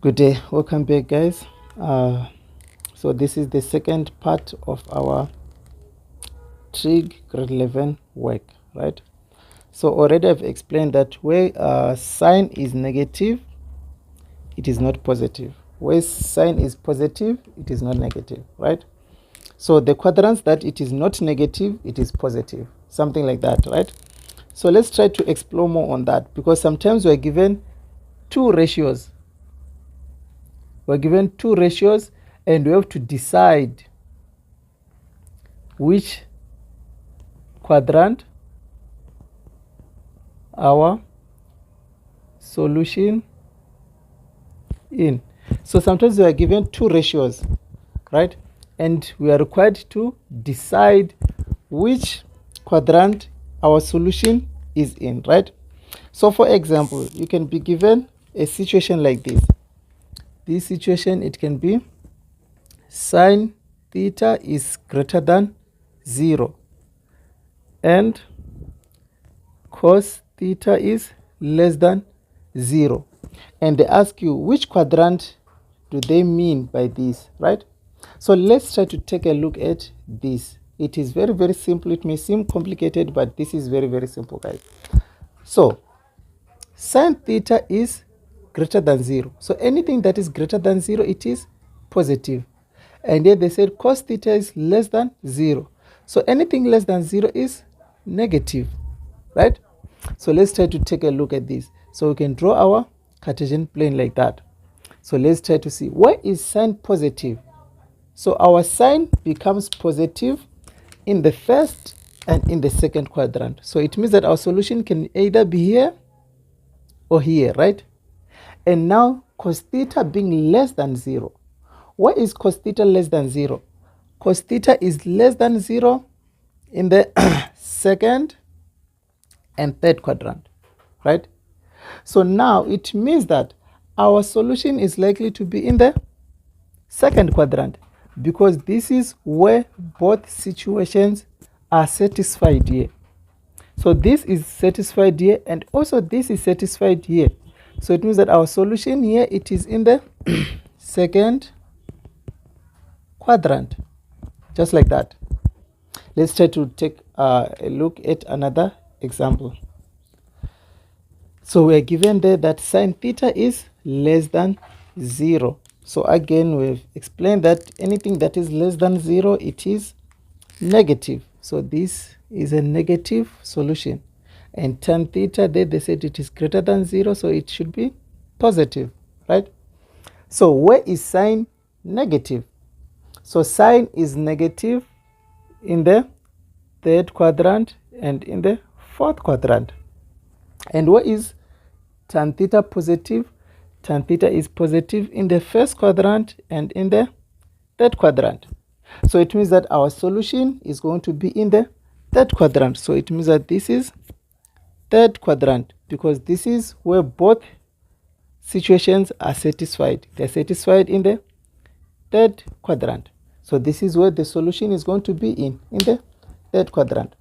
Good day, welcome back, guys. So this is the second part of our trig grade 11 work, right? So already I've explained that where sign is negative, it is not positive. Where sign is positive, it is not negative, right? So the quadrants that it is not negative, it is positive, something like that, right? So let's try to explore more on that, because sometimes we're given two ratios. We're given two ratios and we have to decide which quadrant our solution in. So sometimes we are given two ratios, right? And we are required to decide which quadrant our solution is in, right? So for example, you can be given a situation like this. This situation, it can be sine theta is greater than 0 and cos theta is less than 0, and they ask you which quadrant do they mean by this, right? So let's try to take a look at this. It is very, very simple. It may seem complicated, but this is very, very simple, guys. So sine theta is greater than 0, so anything that is greater than 0, it is positive. And yet they said cos theta is less than 0, so anything less than 0 is negative, right? So let's try to take a look at this. So we can draw our Cartesian plane like that. So let's try to see, where is sign positive? So our sign becomes positive in the first and in the second quadrant. So it means that our solution can either be here or here, right? And now cos theta being less than 0. Why is cos theta less than 0? Cos theta is less than 0 in the second and third quadrant, right? So now it means that our solution is likely to be in the second quadrant, because this is where both situations are satisfied here. So this is satisfied here and also this is satisfied here. So it means that our solution here, it is in the second quadrant, just like that. Let's try to take a look at another example. So we're given there that sine theta is less than 0. So again, we've explained that anything that is less than 0, it is negative. So this is a negative solution. And tan theta, there they said it is greater than 0, so it should be positive, right? So where is sine negative? So sine is negative in the third quadrant and in the fourth quadrant. And where is tan theta positive? Tan theta is positive in the first quadrant and in the third quadrant. So it means that our solution is going to be in the third quadrant. So it means that this is third quadrant, because this is where both situations are satisfied. They're satisfied in the third quadrant. So this is where the solution is going to be in the third quadrant.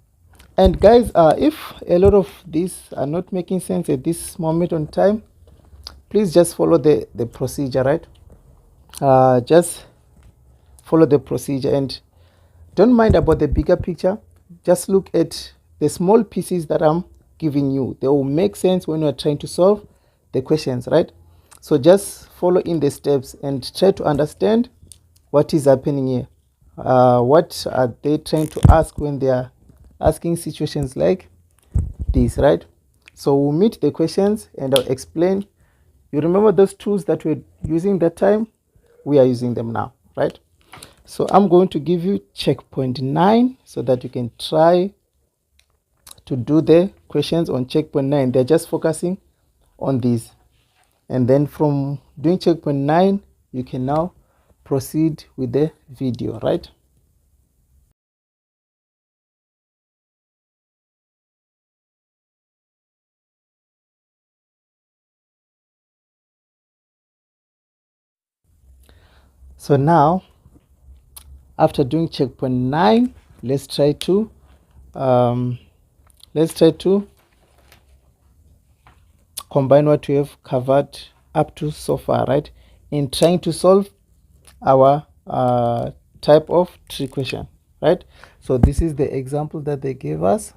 And guys, if a lot of these are not making sense at this moment on time, please just follow the procedure, right? Just follow the procedure and don't mind about the bigger picture. Just look at the small pieces that I'm giving you. They will make sense when you are trying to solve the questions, right? So just follow in the steps and try to understand what is happening here. What are they trying to ask when they are asking situations like this, right? So we'll meet the questions and I'll explain. You remember those tools that we're using that time? We are using them now, right? So I'm going to give you checkpoint 9 so that you can try to do the questions on checkpoint 9. They're just focusing on these. And then from doing checkpoint 9, you can now proceed with the video, right? So now, after doing checkpoint 9, let's try to combine what we have covered up to so far, right? in trying to solve our type of trig question, right? So this is the example that they gave us.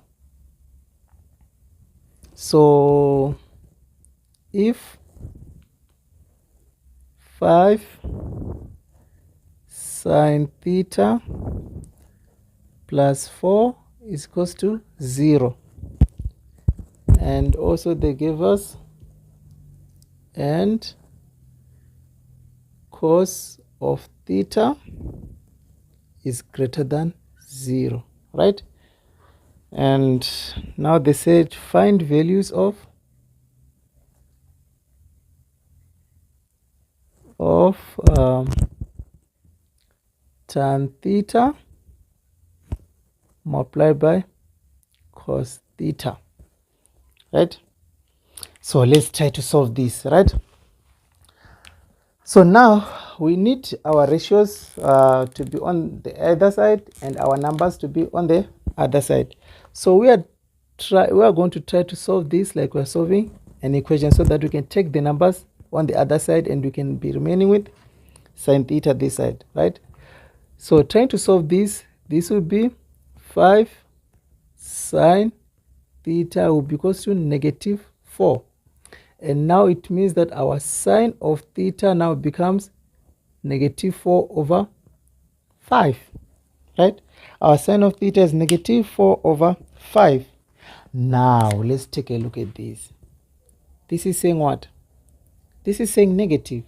So if 5 sine theta plus 4 is equals to 0, and also they gave us and cos of theta is greater than 0, right? And now they said find values of tan theta multiplied by cos theta, right? So let's try to solve this, right? So now we need our ratios to be on the other side and our numbers to be on the other side. So we are going to try to solve this like we're solving an equation, so that we can take the numbers on the other side and we can be remaining with sine theta this side, right? So trying to solve this will be 5 sine theta will be equals to -4. And now it means that our sine of theta now becomes -4 over 5, right? Our sine of theta is -4 over 5. Now let's take a look at this. This is saying what? This is saying negative.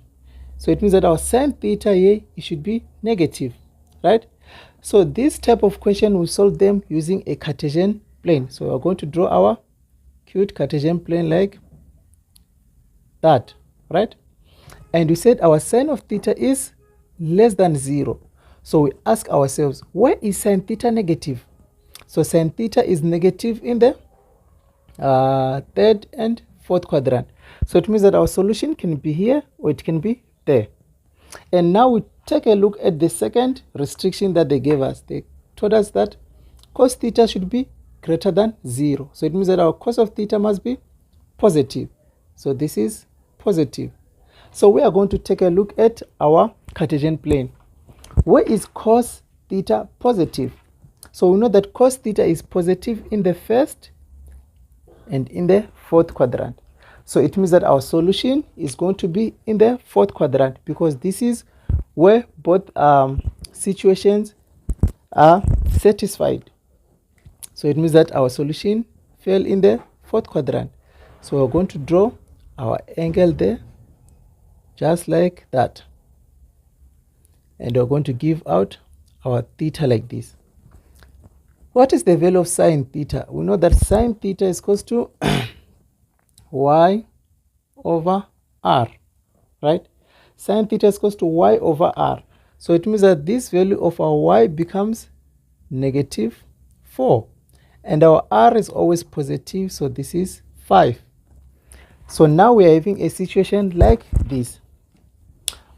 So it means that our sine theta here, it should be negative, right? So this type of question, we solve them using a Cartesian plane. So we're going to draw our cute Cartesian plane like that, right? And we said our sine of theta is less than 0. So we ask ourselves, where is sine theta negative? So sine theta is negative in the third and fourth quadrant. So it means that our solution can be here or it can be there. And now we take a look at the second restriction that they gave us. They told us that cos theta should be greater than 0. So it means that our cos of theta must be positive. So this is positive. So we are going to take a look at our Cartesian plane. Where is cos theta positive? So we know that cos theta is positive in the first and in the fourth quadrant. So it means that our solution is going to be in the fourth quadrant, because this is where both situations are satisfied. So it means that our solution fell in the fourth quadrant. So we're going to draw our angle there, just like that. And we're going to give out our theta like this. What is the value of sine theta? We know that sine theta is equal to y over r, right? Sine theta is equal to y over r. So it means that this value of our y becomes -4. And our r is always positive, so this is 5. So now we are having a situation like this.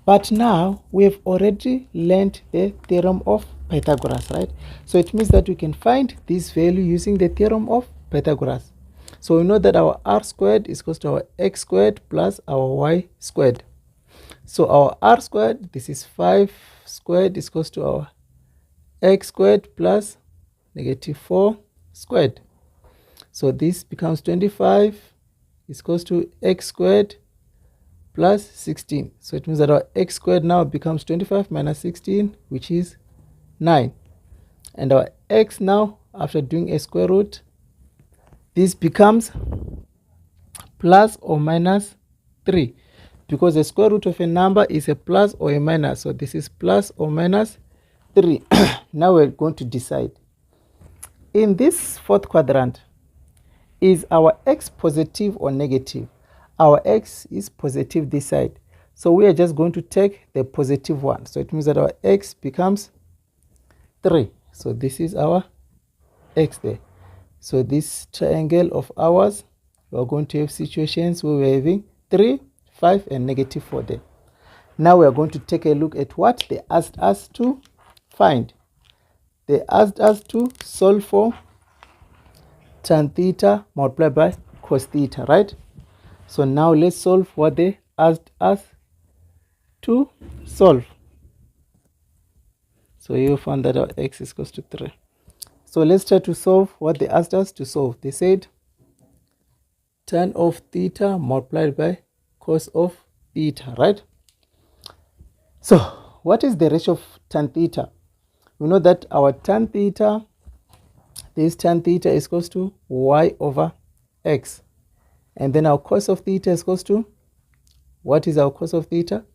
But now we have already learned the theorem of Pythagoras, right? So it means that we can find this value using the theorem of Pythagoras. So we know that our r squared is equal to our x squared plus our y squared. So our r squared, this is 5 squared, is equal to our x squared plus -4 squared. So this becomes 25 is equal to x squared plus 16. So it means that our x squared now becomes 25 minus 16, which is 9. And our x now, after doing a square root, this becomes plus or minus 3, because the square root of a number is a plus or a minus. So this is plus or minus 3. Now we're going to decide. In this fourth quadrant, is our x positive or negative? Our x is positive this side. So we are just going to take the positive one. So it means that our x becomes 3. So this is our x there. So this triangle of ours, we are going to have situations where we're having 3, 5, and -4 there. Now we are going to take a look at what they asked us to find. They asked us to solve for tan theta multiplied by cos theta, right? So now let's solve what they asked us to solve. So you found that our x is equals to 3. So let's try to solve what they asked us to solve. They said tan of theta multiplied by cos of theta, right? So what is the ratio of tan theta? We know that our tan theta, this tan theta is equals to y over x. And then our cos of theta is equals to, what is our cos of theta?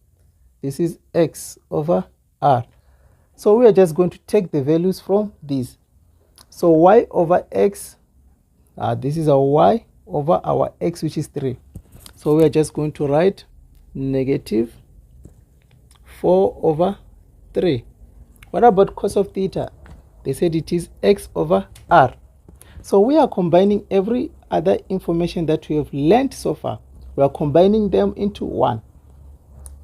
This is x over r. So we are just going to take the values from these. So y over x, this is our y over our x, which is 3. So we are just going to write negative 4 over 3. What about cos of theta? They said it is x over r. So we are combining every other information that we have learned so far. We are combining them into one.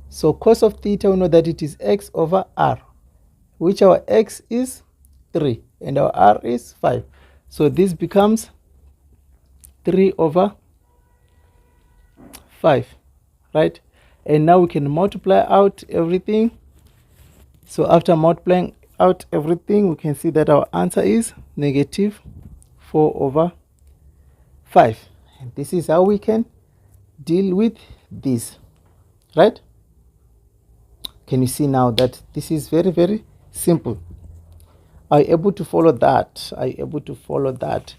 So cos of theta, we know that it is x over r, which our x is 3 and our r is 5. So this becomes 3 over 5, right? And now we can multiply out everything. So after multiplying out everything, we can see that our answer is negative 4 over 5. And this is how we can deal with this, right? Can you see now that this is very, very simple? Are you able to follow that? Are you able to follow that?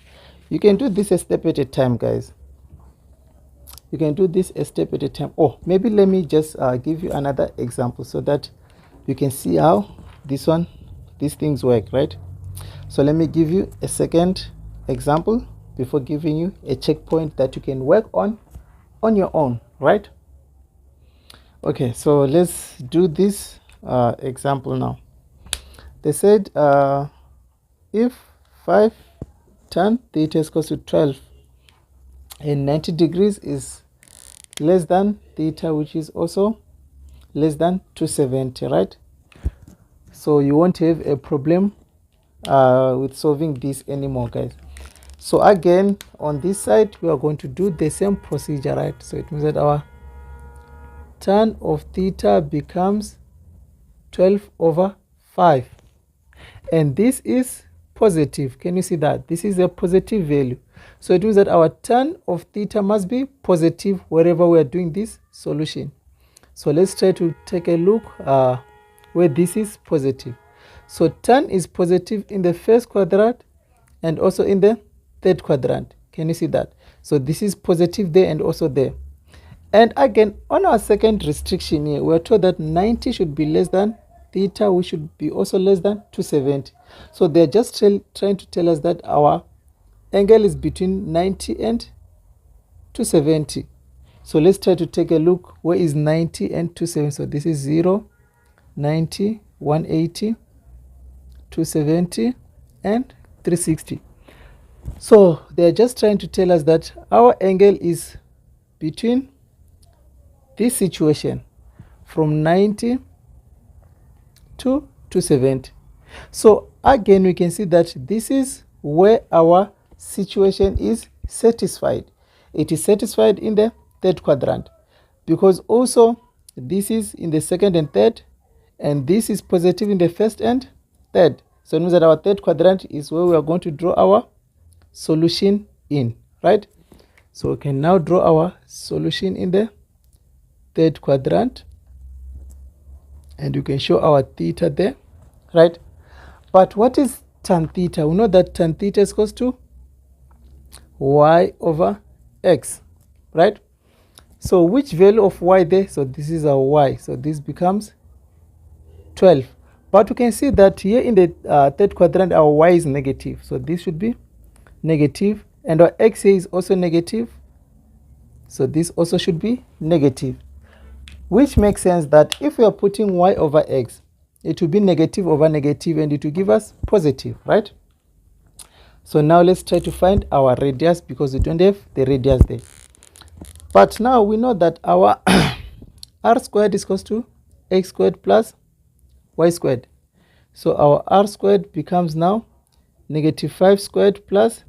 You can do this a step at a time, guys. You can do this a step at a time. Oh, maybe let me just give you another example so that you can see how these things work, right? So let me give you a second example before giving you a checkpoint that you can work on your own, right? Okay, so let's do this example now. They said if 5 tan theta is equal to 12 and 90 degrees is less than theta, which is also less than 270, right? So you won't have a problem with solving this anymore, guys. So again, on this side, we are going to do the same procedure, right? So it means that our tan of theta becomes 12 over 5. And this is positive. Can you see that? This is a positive value. So it means that our tan of theta must be positive wherever we are doing this solution. So let's try to take a look where this is positive. So tan is positive in the first quadrant and also in the third quadrant. Can you see that? So this is positive there and also there. And again, on our second restriction here, we are told that 90 should be less than theta, which should be also less than 270. So they're just trying to tell us that our angle is between 90 and 270. So let's try to take a look. Where is 90 and 270? So this is 0, 90, 180, 270, and 360. So they're just trying to tell us that our angle is between this situation from 90 to 270. So again, we can see that this is where our situation is satisfied. It is satisfied in the third quadrant because also this is in the second and third, and this is positive in the first and third. So it means that our third quadrant is where we are going to draw our solution in, right? So we can now draw our solution in the third quadrant, and you can show our theta there, right? But what is tan theta? We know that tan theta is equal to y over x, right? So which value of y there? So this is our y, so this becomes 12. But we can see that here in the third quadrant our y is negative, so this should be negative, and our x here is also negative, so this also should be negative, which makes sense that if we are putting y over x, it will be negative over negative and it will give us positive, right? So now let's try to find our radius because we don't have the radius there. But now we know that our r squared is equal to x squared plus y squared. So our r squared becomes now negative 5 squared plus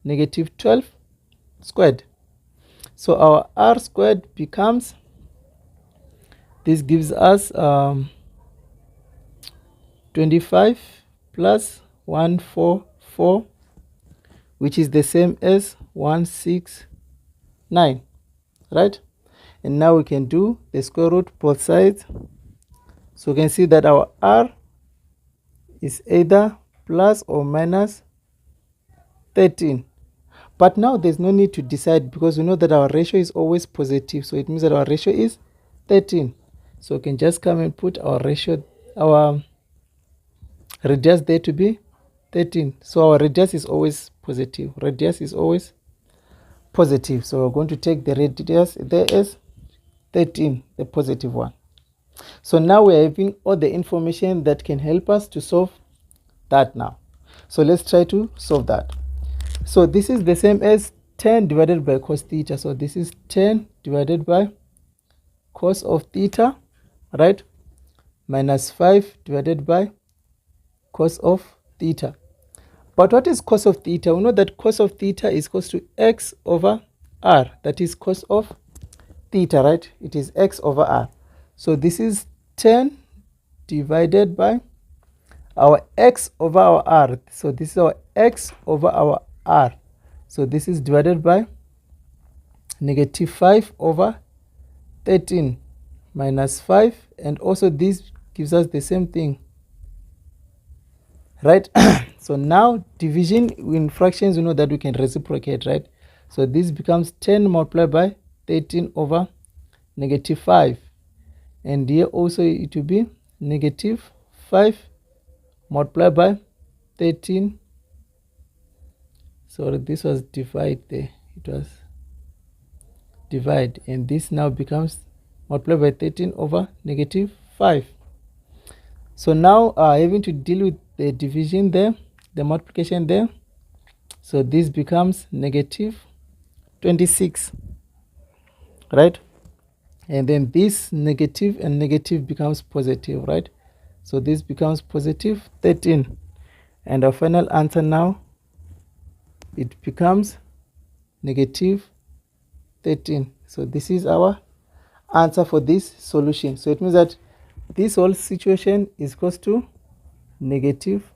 negative 12 squared. So our r squared becomes, this gives us 25 plus 144, which is the same as 169, right? And now we can do the square root both sides. So we can see that our r is either plus or minus 13. But now there's no need to decide, because we know that our ratio is always positive. So it means that our ratio is 13. So we can just come and put our ratio, our radius there to be 13. So our radius is always positive. Radius is always positive. So we're going to take the radius there as 13, the positive one. So now we're having all the information that can help us to solve that now. So let's try to solve that. So this is the same as 10 divided by cos theta. So this is 10 divided by cos of theta, right? Minus 5 divided by cos of theta. But what is cos of theta? We know that cos of theta is equal to x over r. That is cos of theta, right? It is x over r. So this is 10 divided by our x over our r. So this is our x over our r. So this is divided by negative 5 over 13 minus 5. And also this gives us the same thing, right? So now division in fractions, you know that we can reciprocate, right? So this becomes 10 multiplied by 13 over negative 5. And here also it will be negative 5 multiplied by 13. So this was divide there. It was divide. And this now becomes multiplied by 13 over negative 5. So now having to deal with the division there, the multiplication there. So this becomes negative 26, right? And then this negative and negative becomes positive, right? So this becomes positive 13. And our final answer now, it becomes negative 13. So this is our answer for this solution. So it means that this whole situation is equal to negative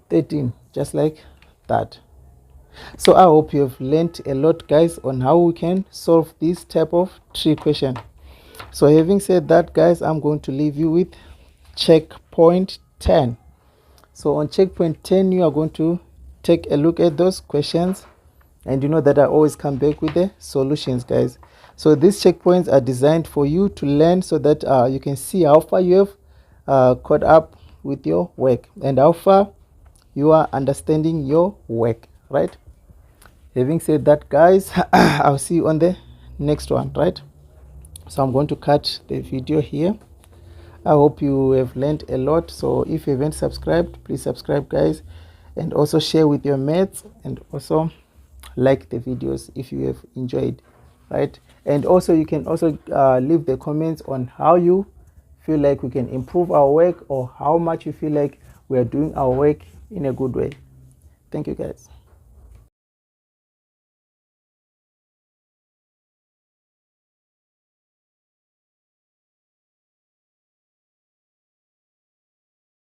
13, just like that. So I hope you have learned a lot, guys, on how we can solve this type of trig question. So having said that, guys, I'm going to leave you with checkpoint 10. So on checkpoint 10, you are going to take a look at those questions, and you know that I always come back with the solutions, guys. So these checkpoints are designed for you to learn, so that you can see how far you have caught up with your work and how far you are understanding your work, right? Having said that, guys, I'll see you on the next one, right? So I'm going to cut the video here. I hope you have learned a lot. So if you haven't subscribed, please subscribe, guys, and also share with your mates, and also like the videos if you have enjoyed, right? And also you can also leave the comments on how you feel like we can improve our work, or how much you feel like we are doing our work in a good way. Thank you, guys.